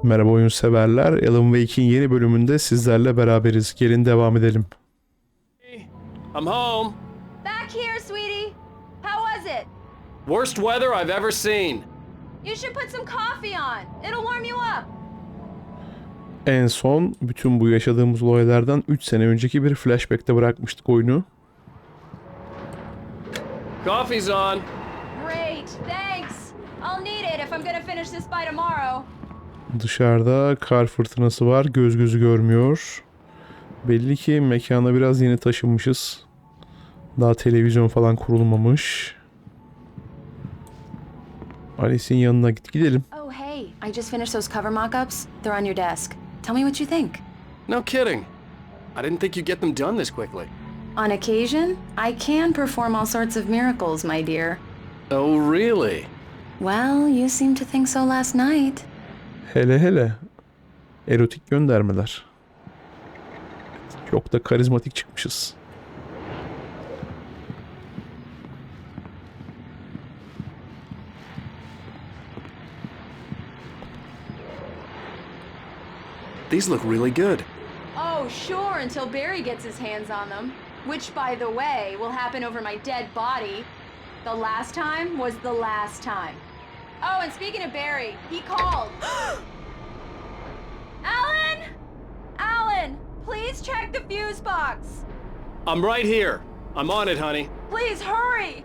Merhaba oyun severler. Alan Wake'in yeni bölümünde sizlerle beraberiz. Gelin devam edelim. I'm home. Back here, sweetie. How was it? Worst weather I've ever seen. You should put some coffee on. It'll warm you up. En son bütün bu yaşadığımız olaylardan 3 sene önceki bir flashback'te bırakmıştık oyunu. Coffee's on. Great, thanks. I'll need it if I'm gonna finish this by tomorrow. Dışarıda kar fırtınası var. Göz gözü görmüyor. Belli ki mekana biraz yeni taşınmışız. Daha televizyon falan kurulmamış. Alice'in yanına gidelim. Oh hey, I just finished those cover mock-ups. They're on your desk. Tell me what you think. No kidding. I didn't think you'd get them done this quickly. On occasion, I can perform all sorts of miracles, my dear. Oh, really? Well, you seemed to think so last night. Hele hele. Erotik göndermeler. Çok da karizmatik çıkmışız. These look really good. Oh, sure, until Barry gets his hands on them. Which, by the way, will happen over my dead body. The last time was the last time. Oh, and speaking of Barry, he called. Alan! Alan, please check the fuse box. I'm right here. I'm on it, honey. Please hurry!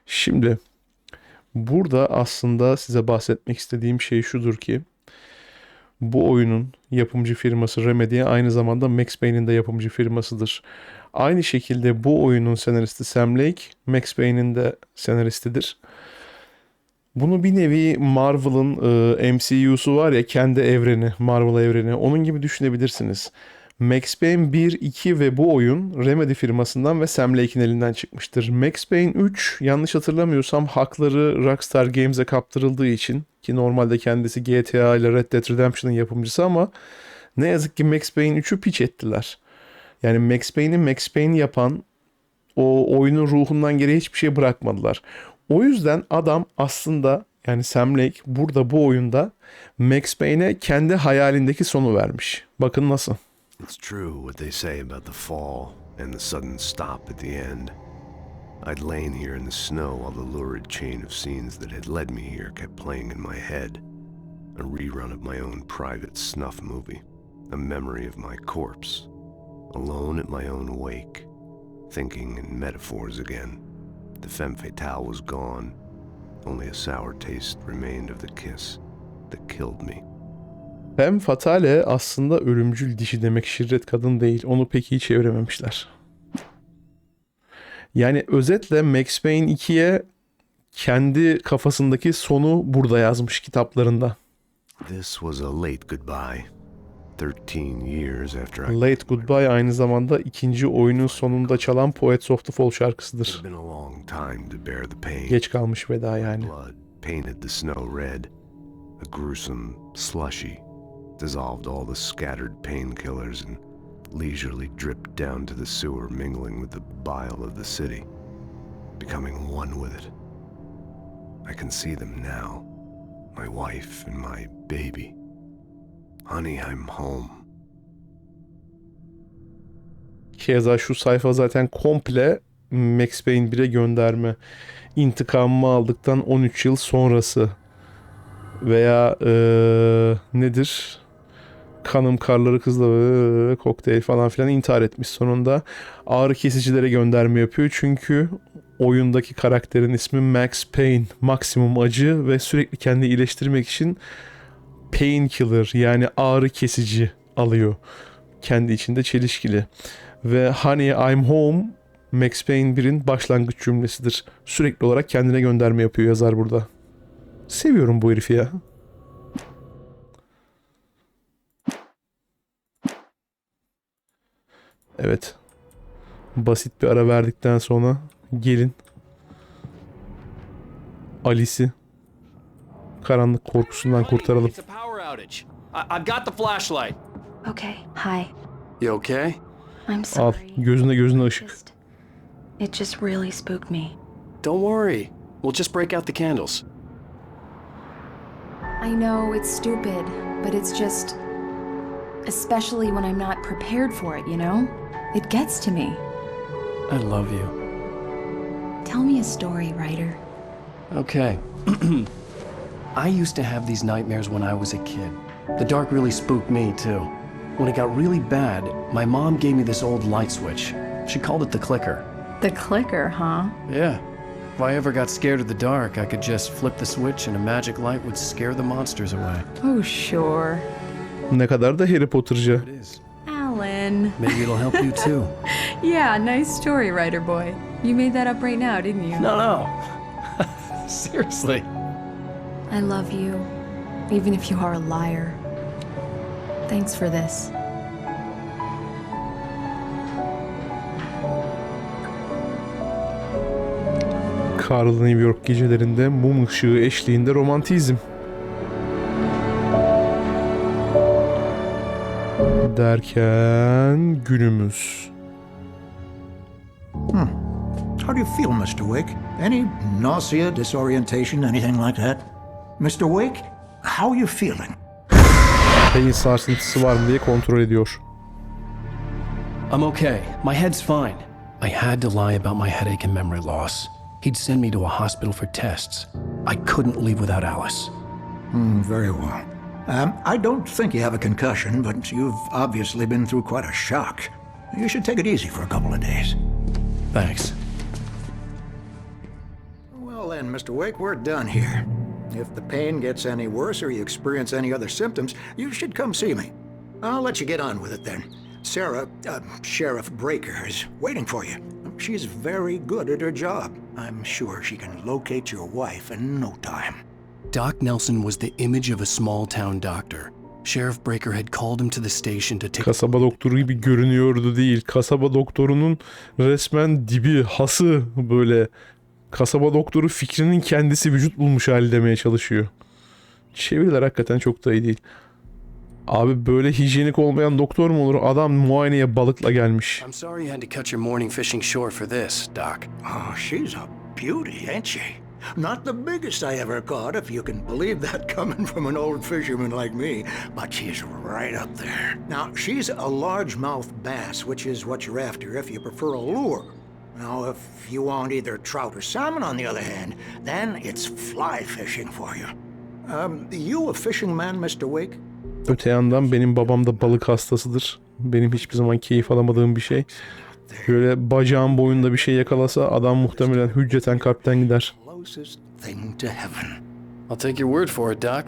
Şimdi burada aslında size bahsetmek istediğim şey şudur ki bu oyunun yapımcı firması Remedy aynı zamanda Max Payne'in de yapımcı firmasıdır. Aynı şekilde bu oyunun senaristi Sam Lake, Max Payne'in de senaristidir. Bunu bir nevi Marvel'ın MCU'su var ya, kendi evreni, Marvel evreni, onun gibi düşünebilirsiniz. Max Payne 1, 2 ve bu oyun Remedy firmasından ve Sam Lake'in elinden çıkmıştır. Max Payne 3 yanlış hatırlamıyorsam hakları Rockstar Games'e kaptırıldığı için, ki normalde kendisi GTA ile Red Dead Redemption'ın yapımcısı, ama ne yazık ki Max Payne 3'ü piç ettiler. Yani Max Payne'i Max Payne yapan o oyunun ruhundan geriye hiçbir şey bırakmadılar. O yüzden adam aslında, yani Sam Lake burada bu oyunda Max Payne'e kendi hayalindeki sonu vermiş. Bakın nasıl. It's true what they say about the fall and the sudden stop at the end. I'd lain here in the snow while the lurid chain of scenes that had led me here kept playing in my head. A rerun of my own private snuff movie. A memory of my corpse. Alone at my own wake. Thinking in metaphors again. The femme fatale was gone. Only a sour taste remained of the kiss that killed me. Femme fatale aslında ölümcül dişi demek, şirret kadın değil. Onu pek iyi çevirememişler. Yani özetle Max Payne 2'ye kendi kafasındaki sonu burada yazmış kitaplarında. This was a late goodbye. 13 years after I... Late Goodbye aynı zamanda ikinci oyunun sonunda çalan Poets of the Fall şarkısıdır. It's been a long time to bear the pain. Geç kalmış veda yani. Blood painted the snow red. A gruesome slushy dissolved all the scattered painkillers and leisurely dripped down to the sewer, mingling with the bile of the city, becoming one with it. I can see them now, my wife and my baby. Honey, I'm home. Keza şu sayfa zaten komple Max Payne 1'e gönderme. İntikamımı aldıktan 13 yıl sonrası. Veya nedir? Kanım karları kızla kokteyl falan filan, intihar etmiş sonunda. Ağrı kesicilere gönderme yapıyor. Çünkü oyundaki karakterin ismi Max Payne. Maksimum acı ve sürekli kendini iyileştirmek için painkiller, yani ağrı kesici alıyor. Kendi içinde çelişkili. Ve Honey I'm Home Max Payne 1'in başlangıç cümlesidir. Sürekli olarak kendine gönderme yapıyor yazar burada. Seviyorum bu herifi ya. Evet. Basit bir ara verdikten sonra gelin Alice'i karanlık korkusundan kurtaralım. It's a power outage. I've got the flashlight. Okay, hi. You okay? I'm Al, sorry. gözüne ışık. It just really spooked me. Don't worry. We'll just break out the candles. I know it's stupid, but it's just... Especially when I'm not prepared for it, you know? It gets to me. I love you. Tell me a story, writer. Okay. I used to have these nightmares when I was a kid. The dark really spooked me, too. When it got really bad, my mom gave me this old light switch. She called it the clicker. The clicker, huh? Yeah. If I ever got scared of the dark, I could just flip the switch and a magic light would scare the monsters away. Oh, sure. Ne kadar da Harry Potter'cı. It is. Alan. Maybe it'll help you, too. Yeah, nice story, writer boy. You made that up right now, didn't you? No. Seriously. I love you, even if you are a liar. Thanks for this. Karlı New York gecelerinde mum ışığı eşliğinde romantizm. Derken günümüz. How do you feel, Mr. Wake? Any nausea, disorientation, anything like that? Mr. Wake, how are you feeling? Beyin sarsıntısı var mı diye kontrol ediyor. I'm okay. My head's fine. I had to lie about my headache and memory loss. He'd send me to a hospital for tests. I couldn't leave without Alice. Very well. I don't think you have a concussion, but you've obviously been through quite a shock. You should take it easy for a couple of days. Thanks. Well then, Mr. Wake, we're done here. If the pain gets any worse or you experience any other symptoms, you should come see me. I'll let you get on with it then. Sarah, Sheriff Breaker, is waiting for you. She's very good at her job. I'm sure she can locate your wife in no time. Doc Nelson was the image of a small-town doctor. Sheriff Breaker had called him to the station to take... Kasaba doktoru gibi görünüyordu değil. Kasaba doktorunun resmen dibi, hası böyle. Kasaba doktoru fikrinin kendisi vücut bulmuş hali demeye çalışıyor. Çeviriler hakikaten çok da iyi değil. Abi böyle hijyenik olmayan doktor mu olur? Adam muayeneye balıkla gelmiş. I'm sorry you had to cut your morning fishing short for this, Doc. Oh, she's a beauty, ain't she? Not the biggest I ever caught, if you can believe that coming from an old fisherman like me, but she's right up there. Now, she's a largemouth bass, which is what you're after if you prefer a lure. Now, if you want either trout or salmon, on the other hand, then it's fly fishing for you. You a fishing man, Mr. Wake? Öte yandan benim babam da balık hastasıdır. Benim hiçbir zaman keyif alamadığım bir şey. Böyle bacağın boyunda bir şey yakalasa adam muhtemelen hücceten kalpten gider. Closest thing to heaven. I'll take your word for it, Doc.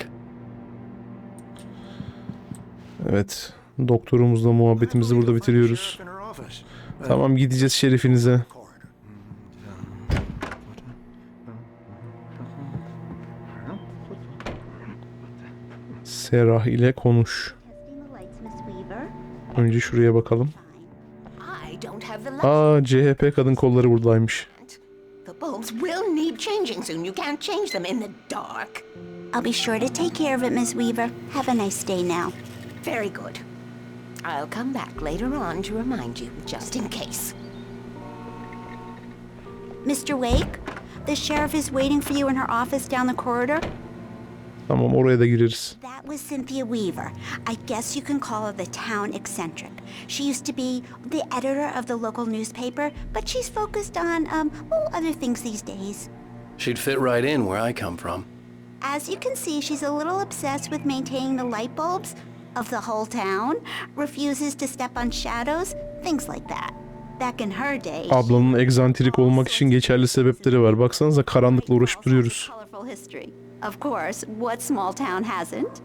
Evet. Doktorumuzla muhabbetimizi burada bitiriyoruz. Tamam, gideceğiz şerifinize. Serah ile konuş. Önce şuraya bakalım. Aa, CHP kadın kolları buradaymış. The bulbs will need changing soon. You can't change them in the dark. I'll be sure to take care of it, Miss Weaver. Have a nice day now. Very good. I'll come back later on to remind you, just in case. Mr. Wake, the sheriff is waiting for you in her office down the corridor. Tamam, oraya da gireriz. That was Cynthia Weaver. I guess you can call her the town eccentric. She used to be the editor of the local newspaper, but she's focused on, other things these days. She'd fit right in where I come from. As you can see, she's a little obsessed with maintaining the light bulbs of the whole town, refuses to step on shadows, things like that. Back in her day... Ablanın egzantrik olmak için geçerli sebepleri var. Baksanıza, karanlıkla uğraşıp duruyoruz. Of course, what small town hasn't?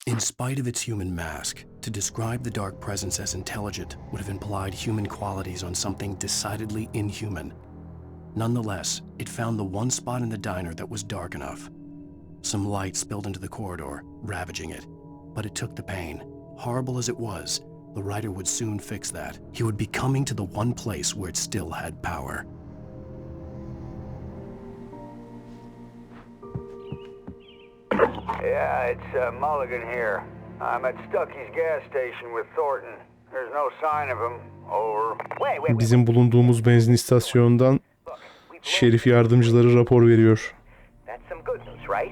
In spite of its human mask, to describe the dark presence as intelligent would have implied human qualities on something decidedly inhuman. Nonetheless, it found the one spot in the diner that was dark enough. Some light spilled into the corridor, ravaging it. But it took the pain. Horrible as it was, the writer would soon fix that. He would be coming to the one place where it still had power. Yeah, it's Mulligan here. I'm at Stucky's gas station with Thornton. There's no sign of him. Over. Wait. Bizim bulunduğumuz benzin istasyonundan Şerif yardımcıları rapor veriyor. That's some good news, right?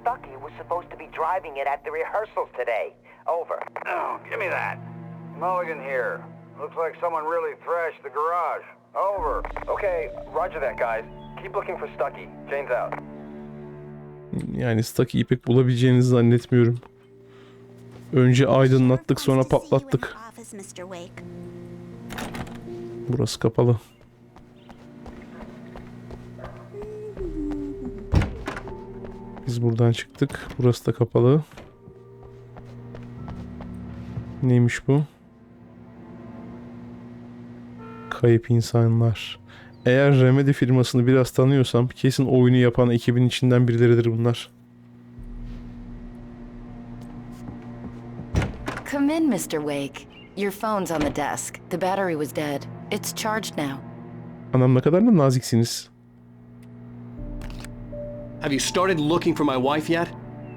Stucky was supposed to be driving it at the rehearsals today. Over. Oh, give me that. Mulligan here. Looks like someone really thrashed the garage. Over. Okay, roger that, guys. Keep looking for Stucky. Jane's out. Yani Stucky'yi pek bulabileceğinizi zannetmiyorum. Önce aydınlattık, sonra patlattık. Burası kapalı. Biz buradan çıktık. Burası da kapalı. Neymiş bu? Kayıp insanlar. Eğer Remedy firmasını biraz tanıyorsam kesin oyunu yapan ekibin içinden birileridir bunlar. Come in, Mr. Wake. Your phone's on the desk. The battery was dead. It's charged now. Anam ne kadar da naziksiniz. Have you started looking for my wife yet?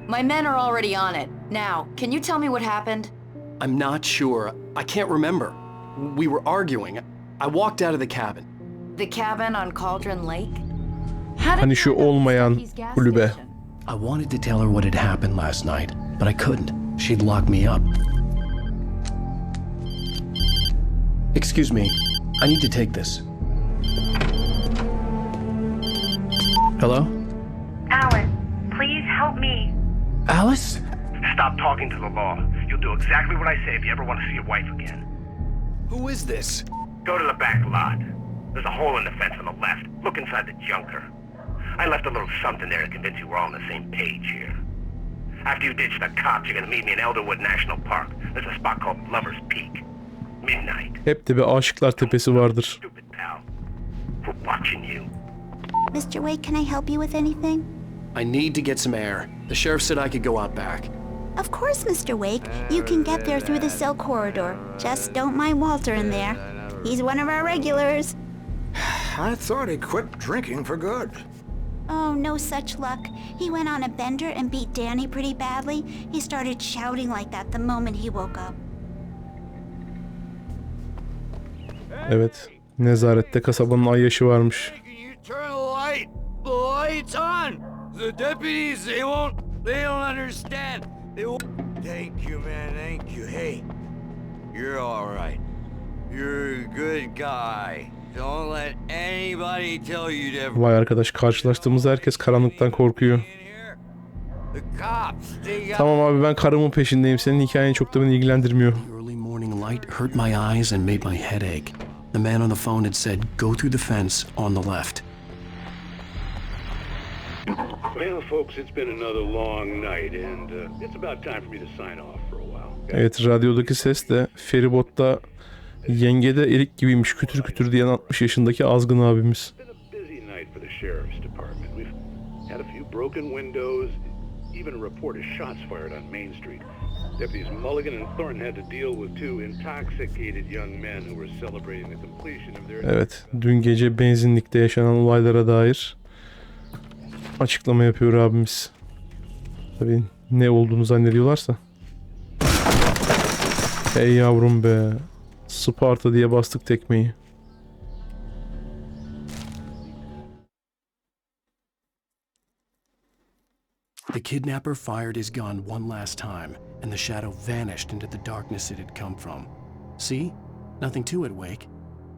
My men are already on it. Now, can you tell me what happened? I'm not sure. I can't remember. We were arguing. I walked out of the cabin. The cabin on Cauldron Lake? How did Hani you şu end up at olmayan Stucky's gas kulübe. station? I wanted to tell her what had happened last night, but I couldn't. She'd locked me up. Excuse me. I need to take this. Hello? Alice, please help me. Alice? Stop talking to the law. You'll do exactly what I say if you ever want to see your wife again. Who is this? Go to the back lot. There's a hole in the fence on the left. Look inside the junker. I left a little something there to convince you we're all on the same page here. After you ditch the cops, you're gonna meet me in Elderwood National Park. There's a spot called Lover's Peak. Midnight. Hep de bir Aşıklar Tepesi vardır. Stupid pal. We're watching you. Mr. Wake, can I help you with anything? I need to get some air. The sheriff said I could go out back. Of course, Mr. Wake. You can get there through the cell corridor. Just don't mind Walter in there. He's one of our regulars. I thought he quit drinking for good. Oh, no such luck. He went on a bender and beat Danny pretty badly. He started shouting like that the moment he woke up. Evet. Nezarette kasabanın ayyaşı varmış. Turn the light. The light's on. The deputies, they don't understand. Thank you, man. Thank you. Hey, you're all right. You're a good guy. Don't let anybody tell you to... Vay arkadaş, karşılaştığımız herkes karanlıktan korkuyor. Tamam abi, ben karımın peşindeyim. Senin hikayen çok da beni ilgilendirmiyor. The early morning light hurt my eyes and made my head ache. The man on the phone had said, go through the fence on the left. Well, folks, it's been another long night and it's about time for me to sign off for a while. Evet, radyodaki ses de feribotta yengede erik gibiymiş kütür kütür diyen 60 yaşındaki azgın abimiz. It's been a busy night for the sheriff's department. We've had a few broken windows, even a report of shots fired on Main Street. Deputies Mulligan and Thornton had to deal with two intoxicated young men who were celebrating the completion of their... Evet, dün gece benzinlikte yaşanan olaylara dair açıklama yapıyor abimiz. Tabii ne olduğunu zannediyorlarsa. Hey yavrum be. Sparta diye bastık tekmeyi. The kidnapper fired his gun one last time, and the shadow vanished into the darkness it had come from. See? Nothing to it, Wake.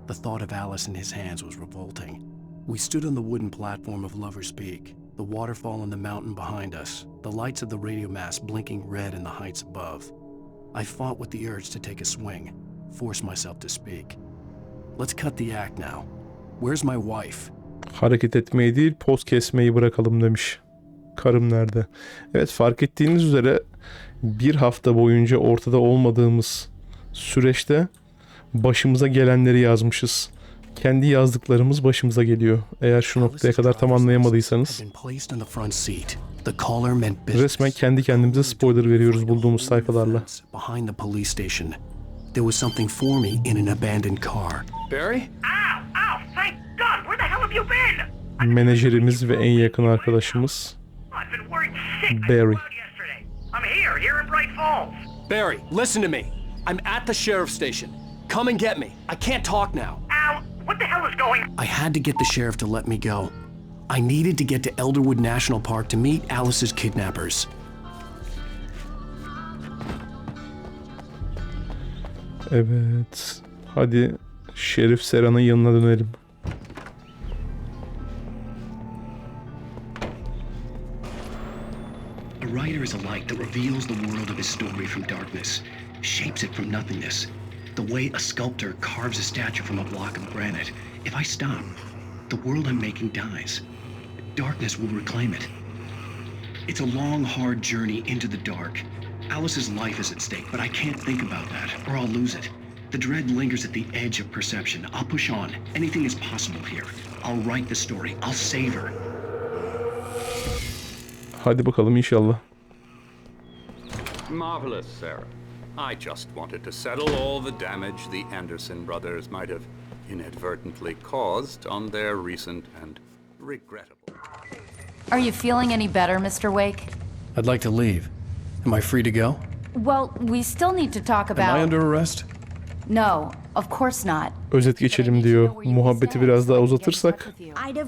The thought of Alice in his hands was revolting. We stood on the wooden platform of Lover's Peak, the waterfall on the mountain behind us, the lights of the radio mast blinking red in the heights above. I fought with the urge to take a swing, force myself to speak. Let's cut the act now. Where's my wife? Hareket etmeyi değil, poz kesmeyi bırakalım demiş. Karım nerede? Evet, fark ettiğiniz üzere bir hafta boyunca ortada olmadığımız süreçte başımıza gelenleri yazmışız. Kendi yazdıklarımız başımıza geliyor. Eğer şu noktaya kadar tamamlayamadıysanız resmen kendi kendimize spoiler veriyoruz bulduğumuz sayfalarla. There was something for me in an abandoned car. Barry? Ow! Thank God! Where the hell have you been? Menajerimiz ve en yakın arkadaşımız. been worried sick. Barry. Yesterday. I'm here in Bright Falls. Barry, listen to me. I'm at the sheriff's station. Come and get me. I can't talk now. Al, what the hell is going on? I had to get the sheriff to let me go. I needed to get to Elderwood National Park to meet Alice's kidnappers. Evet. Hadi Şerif Sera'nın yanına dönelim. A writer is a light that reveals the world of his story from darkness, shapes it from nothingness. The way a sculptor carves a statue from a block of granite. If I stop, the world I'm making dies. Darkness will reclaim it. It's a long, hard journey into the dark. Alice's life is at stake, but I can't think about that, or I'll lose it. The dread lingers at the edge of perception. I'll push on. Anything is possible here. I'll write the story. I'll save her. Hadi bakalım inşallah. Marvelous, Sarah. I just wanted to settle all the damage the Anderson brothers might have inadvertently caused on their recent and regrettable. Are you feeling any better, Mr. Wake? I'd like to leave. Am I free to go? Well, we still need to talk about... Am I under arrest? No, of course not. Özet geçelim diyor. Muhabbeti biraz daha uzatırsak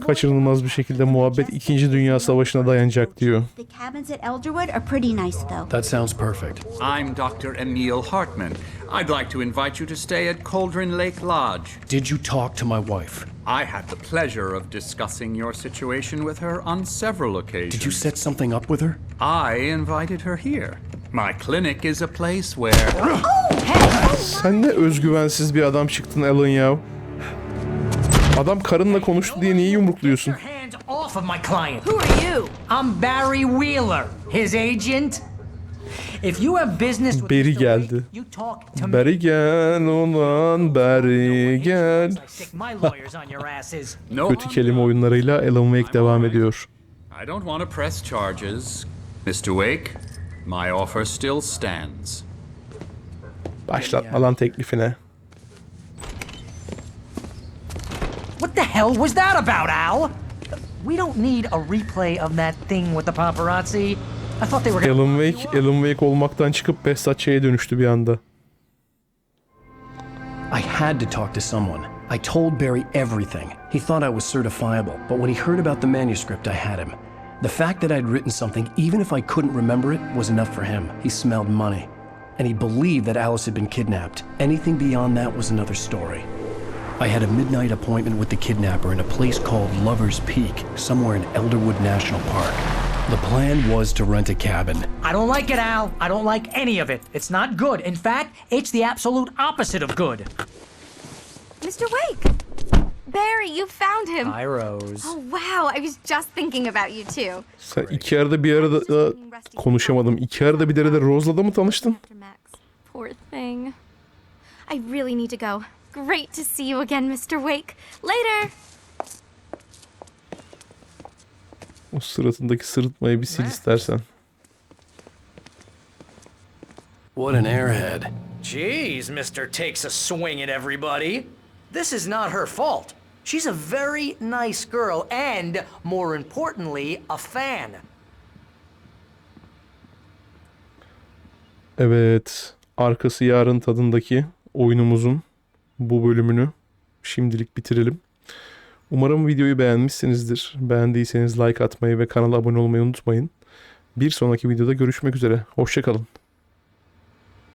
kaçırılmaz bir şekilde muhabbet 2. Dünya Savaşı'na dayanacak diyor. The cabins at Elderwood are pretty nice though. That sounds perfect. I'm Dr. Emil Hartman. I'd like to invite you to stay at Cauldron Lake Lodge. Did you talk to my wife? I had the pleasure of discussing your situation with her on several occasions. Did you set something up with her? I invited her here. My clinic is a place where... Sen ne özgüvensiz bir adam çıktın Alan ya. Adam karınla konuştu diye niye yumrukluyorsun? Hands off of my client. Who are you? I'm Barry Wheeler, his agent. If you have business with Barry Mr. geldi. Wake, you talk to me. Barry gel ulan Barry gel. I stick my lawyers on your asses. Kötü kelime oyunlarıyla Alan Wake devam ediyor. I don't want to press charges. Mr. Wake, my offer still stands. Başlatma lan teklifine. What the hell was that about, Al? We don't need a replay of that thing with the paparazzi. I thought they were gonna... Alan Wake olmaktan çıkıp Behzatçı'ya dönüştü bir anda. I had to talk to someone. I told Barry everything. He thought I was certifiable, but when he heard about the manuscript, I had him. The fact that I'd written something, even if I couldn't remember it, was enough for him. He smelled money. And he believed that Alice had been kidnapped. Anything beyond that was another story. I had a midnight appointment with the kidnapper in a place called Lover's Peak, somewhere in Elderwood National Park. The plan was to rent a cabin. I don't like it, Al. I don't like any of it. It's not good. In fact, it's the absolute opposite of good. Mr. Wake! Barry, you found him. Hi, Rose. Oh, wow. I was just thinking about you too. Sen iki arada bir arada konuşamadım. İki arada bir arada Rose'la da mı tanıştın? Poor thing. I really need to go. Great to see you again, Mr. Wake. Later. O suratındaki sırıtmayı bir sil istersen. What an airhead. Jeez, Mr. Takes a swing at everybody. This is not her fault. She's a very nice girl and, more importantly, a fan. Evet, arkası yarın tadındaki oyunumuzun bu bölümünü şimdilik bitirelim. Umarım videoyu beğenmişsinizdir. Beğendiyseniz like atmayı ve kanala abone olmayı unutmayın. Bir sonraki videoda görüşmek üzere. Hoşça kalın.